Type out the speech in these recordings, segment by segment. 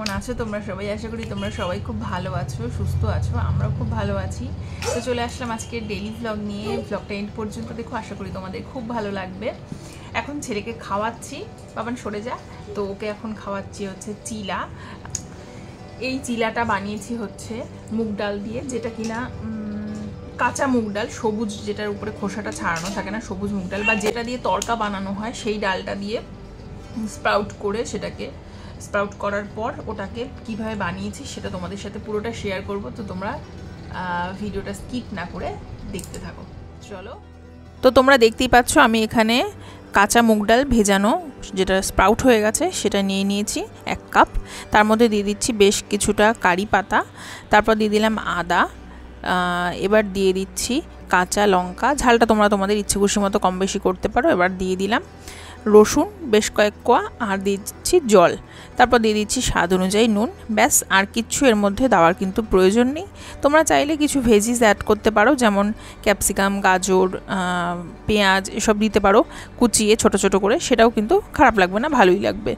কেমন আছো তোমরা সবাই? আশা করি তোমরা সবাই খুব ভালো আছো, সুস্থ আছো। আমরাও খুব ভালো আছি। তো চলে আসলাম আজকে ডেইলি ভ্লগ নিয়ে। ভ্লগটা এন্ড পর্যন্ত দেখো, আশা করি তোমাদের খুব ভালো লাগবে। এখন ছেলেকে খাওয়াচ্ছি, বাবান সরে যা। তো ওকে এখন খাওয়াচ্ছি হচ্ছে চিলা। এই চিলাটা বানিয়েছি হচ্ছে মুগ ডাল দিয়ে, যেটা কিনা কাঁচা মুগ ডাল, সবুজ, যেটার উপরে খোসাটা ছাড়ানো থাকে না, সবুজ মুগ ডাল, বা যেটা দিয়ে তড়কা বানানো হয় সেই ডালটা দিয়ে স্প্রাউট করে, সেটাকে স্প্রাউট করার পর ওটাকে কিভাবে বানিয়েছি সেটা তোমাদের সাথে পুরোটা শেয়ার করব। তো তোমরা ভিডিওটা স্কিপ না করে দেখতে থাকো। চলো, তো তোমরা দেখতেই পাচ্ছ আমি এখানে কাঁচা মুগ ডাল ভেজানো, যেটা স্প্রাউট হয়ে গেছে, সেটা নিয়ে নিয়েছি 1 কাপ। তার মধ্যে দিয়ে দিচ্ছি বেশ কিছুটা কারি পাতা, তারপর দিয়ে দিলাম আদা, এবার দিয়ে দিচ্ছি কাঁচা লঙ্কা, ঝালটা তোমরা তোমাদের ইচ্ছে খুশি মতো কম বেশি করতে পারো। এবার দিয়ে দিলাম রসুন বেশ কয়েক কোয়া, আর দিয়ে দিচ্ছি জল, তারপর দিয়ে দিচ্ছি স্বাদ অনুযায়ী নুন। ব্যাস, আর কিচ্ছু এর মধ্যে দেওয়ার কিন্তু প্রয়োজন নেই। তোমরা চাইলে কিছু ভেজিস অ্যাড করতে পারো, যেমন ক্যাপসিকাম, গাজর, পেঁয়াজ এসব দিতে পারো কুচিয়ে ছোট ছোট করে, সেটাও কিন্তু খারাপ লাগবে না, ভালোই লাগবে।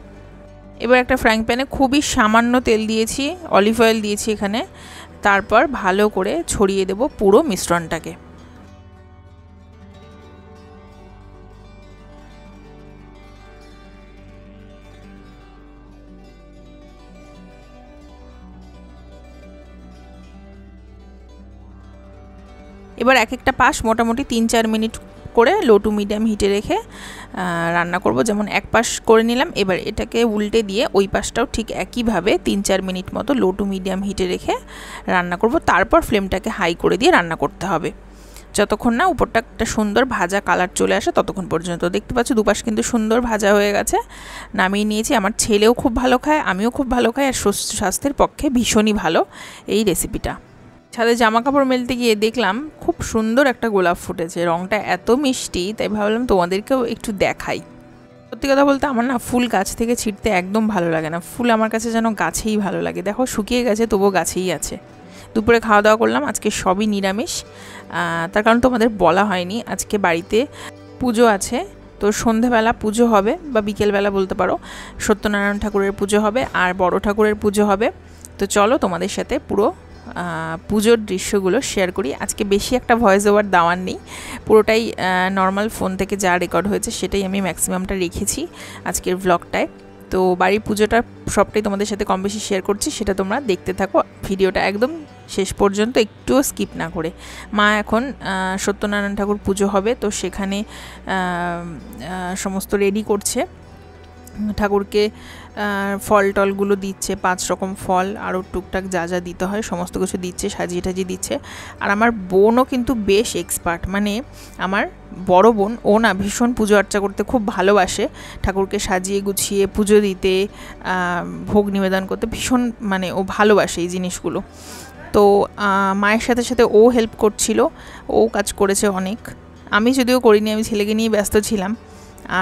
এবার একটা ফ্রাইং প্যানে খুবই সামান্য তেল দিয়েছি, অলিভ অয়েল দিয়েছি এখানে, তারপর ভালো করে ছড়িয়ে দেব পুরো মিশ্রণটাকে। এবার এক একটা পাশ মোটামুটি 3-4 মিনিট করে লো টু মিডিয়াম হিটে রেখে রান্না করব। যেমন এক পাশ করে নিলাম, এবার এটাকে উল্টে দিয়ে ওই পাশটাও ঠিক একইভাবে 3-4 মিনিট মতো লো টু মিডিয়াম হিটে রেখে রান্না করব। তারপর ফ্লেমটাকে হাই করে দিয়ে রান্না করতে হবে, যতক্ষণ না উপরটা একটা সুন্দর ভাজা কালার চলে আসে ততক্ষণ পর্যন্ত। দেখতে পাচ্ছ দুপাশ কিন্তু সুন্দর ভাজা হয়ে গেছে, নামিয়ে নিয়েছি। আমার ছেলেও খুব ভালো খায়, আমিও খুব ভালো খাই, আর স্বাস্থ্যের পক্ষে ভীষণই ভালো এই রেসিপিটা। ছাদে জামা কাপড় মেলতে গিয়ে দেখলাম খুব সুন্দর একটা গোলাপ ফুটেছে, রঙটা এত মিষ্টি, তাই ভাবলাম তোমাদেরকেও একটু দেখাই। সত্যি কথা বলতে আমার না ফুল গাছ থেকে ছিঁড়তে একদম ভালো লাগে না, ফুল আমার কাছে যেন গাছেই ভালো লাগে। দেখো শুকিয়ে গেছে, তবুও গাছেই আছে। দুপুরে খাওয়া দাওয়া করলাম, আজকে সবই নিরামিষ, তার কারণ তোমাদের বলা হয়নি, আজকে বাড়িতে পুজো আছে। তো সন্ধেবেলা পুজো হবে, বা বিকেলবেলা বলতে পারো, সত্যনারায়ণ ঠাকুরের পুজো হবে আর বড় ঠাকুরের পুজো হবে। তো চলো তোমাদের সাথে পুরো পুজোর দৃশ্যগুলো শেয়ার করি। আজকে বেশি একটা ভয়েস ওভার দেওয়ার নেই, পুরোটাই নর্মাল ফোন থেকে যা রেকর্ড হয়েছে সেটাই আমি ম্যাক্সিমামটা রেখেছি আজকের ভ্লগটায়। তো বাড়ির পুজোটা সবটাই তোমাদের সাথে কম বেশি শেয়ার করছি, সেটা তোমরা দেখতে থাকো ভিডিওটা একদম শেষ পর্যন্ত, একটুও স্কিপ না করে। মা এখন সত্যনারায়ণ ঠাকুর পুজো হবে, তো সেখানে সমস্ত রেডি করছে, ঠাকুরকে ফল টলগুলো দিচ্ছে, 5 রকম ফল, আরও টুকটাক যা যা দিতে হয় সমস্ত কিছু দিচ্ছে, সাজিয়ে টাজিয়ে দিচ্ছে। আর আমার বোনও কিন্তু বেশ এক্সপার্ট, মানে আমার বড় বোন, ও না ভীষণ পুজো আর্চা করতে খুব ভালোবাসে, ঠাকুরকে সাজিয়ে গুছিয়ে পুজো দিতে, ভোগ নিবেদন করতে ভীষণ, মানে ও ভালোবাসে এই জিনিসগুলো। তো মায়ের সাথে সাথে ও হেল্প করছিল, ও কাজ করেছে অনেক, আমি যদিও করিনি, আমি ছেলেকে নিয়ে ব্যস্ত ছিলাম।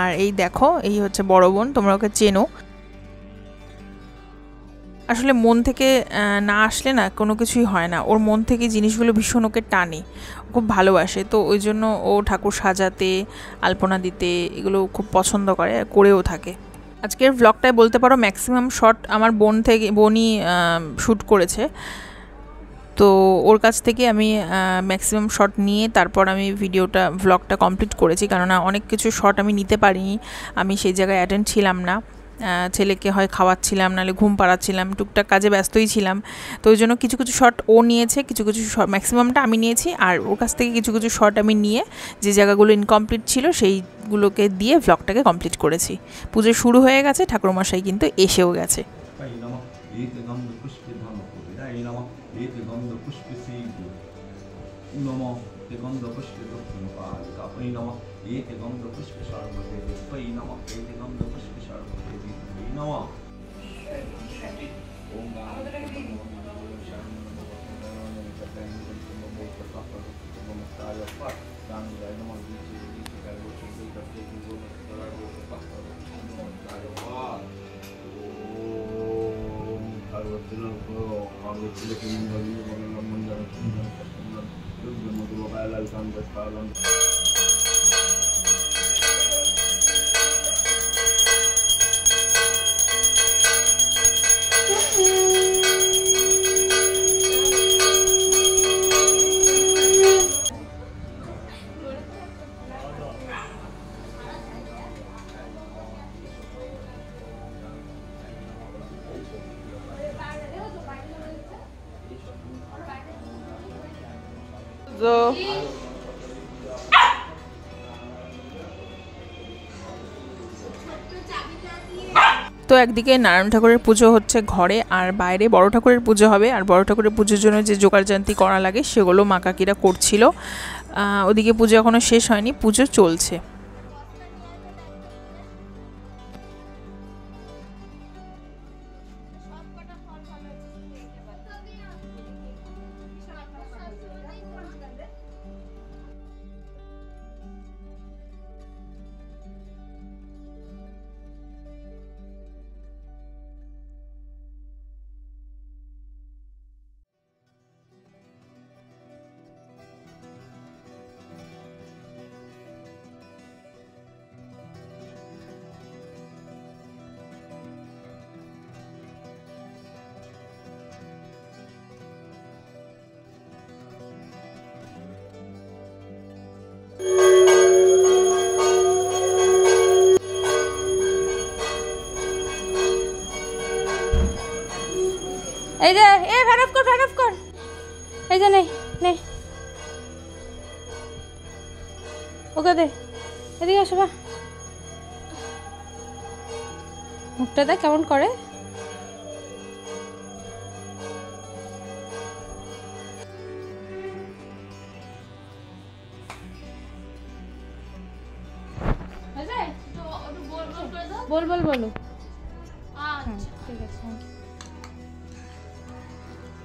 আর এই দেখো, এই হচ্ছে বড় বোন, তোমরা ওকে চেনো। আসলে মন থেকে না আসলে না কোনো কিছুই হয় না, ওর মন থেকে জিনিসগুলো ভীষণ ওকে টানে, খুব ভালোবাসে। তো ওই জন্য ও ঠাকুর সাজাতে, আলপনা দিতে এগুলো খুব পছন্দ করে, করেও থাকে। আজকের ভ্লগটায় বলতে পারো ম্যাক্সিমাম শট আমার বোনই শ্যুট করেছে। তো ওর কাছ থেকে আমি ম্যাক্সিমাম শট নিয়ে তারপর আমি ভ্লগটা কমপ্লিট করেছি, কেননা অনেক কিছু শট আমি নিতে পারিনি, আমি সেই জায়গায় অ্যাটেন্ড ছিলাম না, ছেলেকে হয় খাওয়াচ্ছিলাম, নাহলে ঘুম পাড়াচ্ছিলাম, টুকটাক কাজে ব্যস্তই ছিলাম। তো ওই জন্য কিছু কিছু শট ও নিয়েছে, কিছু কিছু শট ম্যাক্সিমামটা আমি নিয়েছি, আর ওর কাছ থেকে কিছু কিছু শট আমি নিয়ে যে জায়গাগুলো ইনকমপ্লিট ছিল সেইগুলোকে দিয়ে ভ্লগটাকে কমপ্লিট করেছি। পুজো শুরু হয়ে গেছে, ঠাকুরমশাই কিন্তু এসেও গেছে। তো একদিকে নারায়ণ ঠাকুরের পুজো হচ্ছে ঘরে, আর বাইরে বড় ঠাকুরের পুজো হবে। আর বড় ঠাকুরের পুজোর জন্য যে জোগাড়জান্তি করা লাগে সেগুলো মা কাকিরা করছিল। ওদিকে পুজো এখনও শেষ হয়নি, পুজো চলছে। এই যে এ ফ্যান অফ কর এই যে নে ওকে দে, এদিকে আসো বা, মুখটা দেখ কেমন করে। বলো ঠিক আছে।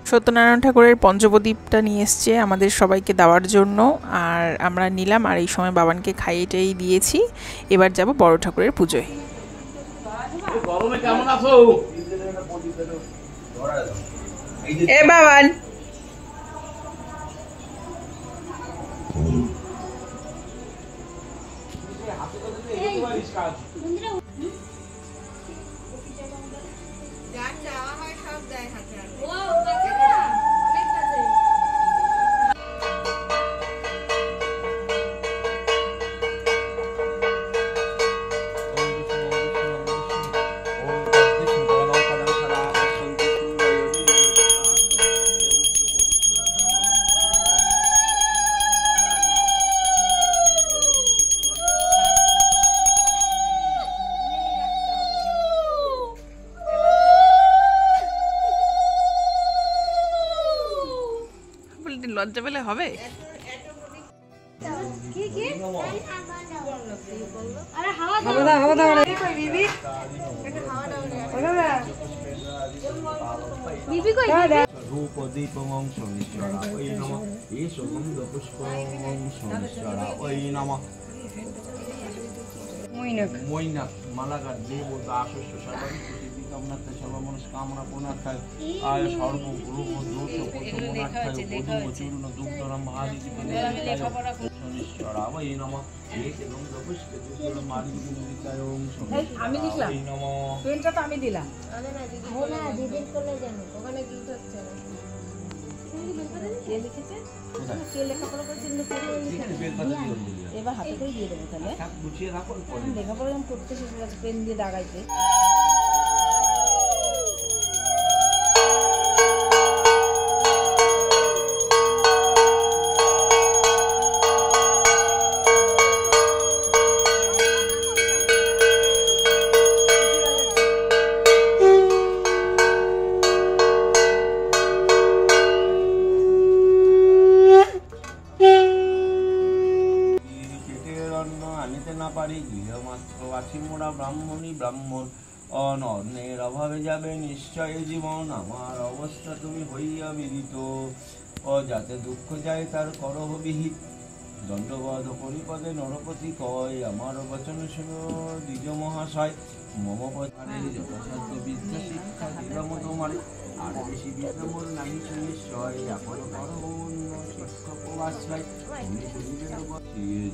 সত্যনারায়ণ ঠাকুরের পঞ্চপ্রদীপটা নিয়ে এসছে আমাদের সবাইকে দেওয়ার জন্য, আর আমরা নিলাম। আর এই সময় বাবানকে খাইয়েটাই দিয়েছি। এবার যাব বড় ঠাকুরের পুজোয়। এ বাবান, লজ্জা পেলে হবে? মৈনাক মালাকার দেব দাসস্য সর্বাধিক কামনার্থায় সর্বমনস্কামনা পুনার্থায় আয় সর্বগ্রহ দোষ প্রথমনার্থায় বধূ চূর্ণ দুগ্ধরম আদিতি শনিশ্বরা ওই নমঃ এবং দপুষ্কে দুগ্ধরম আদিতি নিতায় ওম আমি লিখলাম নমঃ। পেনটা তো আমি দিলাম। দিদির কোলে জানো ওখানে কি হচ্ছে না কে লিখেছে? কে লেখাপড়া করেছে? এবার হাতে করে দিয়ে দেবো তাহলে। গুছিয়ে রাখো, লেখাপড়া যখন করতে শেষ হয়ে গেছে পেন দিয়ে দাগাইতে। ব্রাহ্মণী ব্রাহ্মণ অন্নের অভাবে যাবে নিশ্চয় জীবন। আমার অবস্থা তুমি হইয়া বিদিত, ও যাতে দুঃখ যায় তার করহ বিহিত। দণ্ডবধ পরিপদে নরপতি কয়, আমার বচন শুনো দ্বিজ মহাশয়। মম পথারে যথাসাধ্য বিদ্যা শিক্ষা দিলাম তোমারে, আর বেশি বিদ্যা মোর নাই নিশ্চয়। এখন করহ অন্য শিক্ষক আশ্রয়, তুমি শুনিবে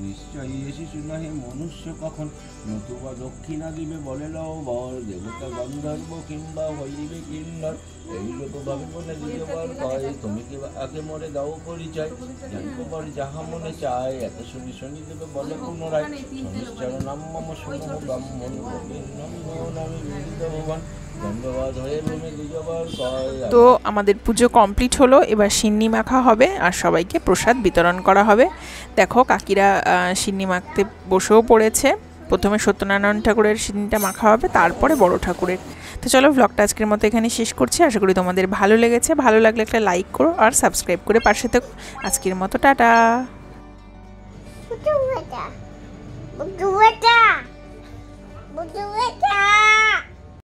নিশ্চয়ই এ শিশু নাহে মনুষ্য কখন। নতুবা দক্ষিণা দিবে বলে লও বর, দেবতা গন্ধর্ব কিংবা হইবে কিন্নর। এই লোকভাবে মনে দ্বিতীয়বার কয়, তুমি কি আগে মরে দাও পরিচয়। জানবো বর যাহা মনে চায়, এত শুনি শুনি দেবে বলে পুনরায়। শনিশ্চর নাম মম শুনো ব্রাহ্মণ, গোবিন্দম আমি বিদিত ভবান। ধন্যবাদ হয়ে তুমি দুজবার কয়। তো আমাদের পুজো কমপ্লিট হলো, এবার সিন্নি মাখা হবে আর সবাইকে প্রসাদ বিতরণ করা হবে। দেখো কাকিরা সিন্নি মাখতে বসেও পড়েছে। প্রথমে সত্যনারায়ণ ঠাকুরের সিন্নিটা মাখা হবে, তারপরে বড় ঠাকুরের। তো চলো ব্লগটা আজকের মতো এখানে শেষ করছি। আশা করি তোমাদের ভালো লেগেছে। ভালো লাগলে একটা লাইক করো আর সাবস্ক্রাইব করে পাশে থেকো। আজকের মতো টাটা। বুঝু বেটা বুঝু বেটা বুঝু বেটা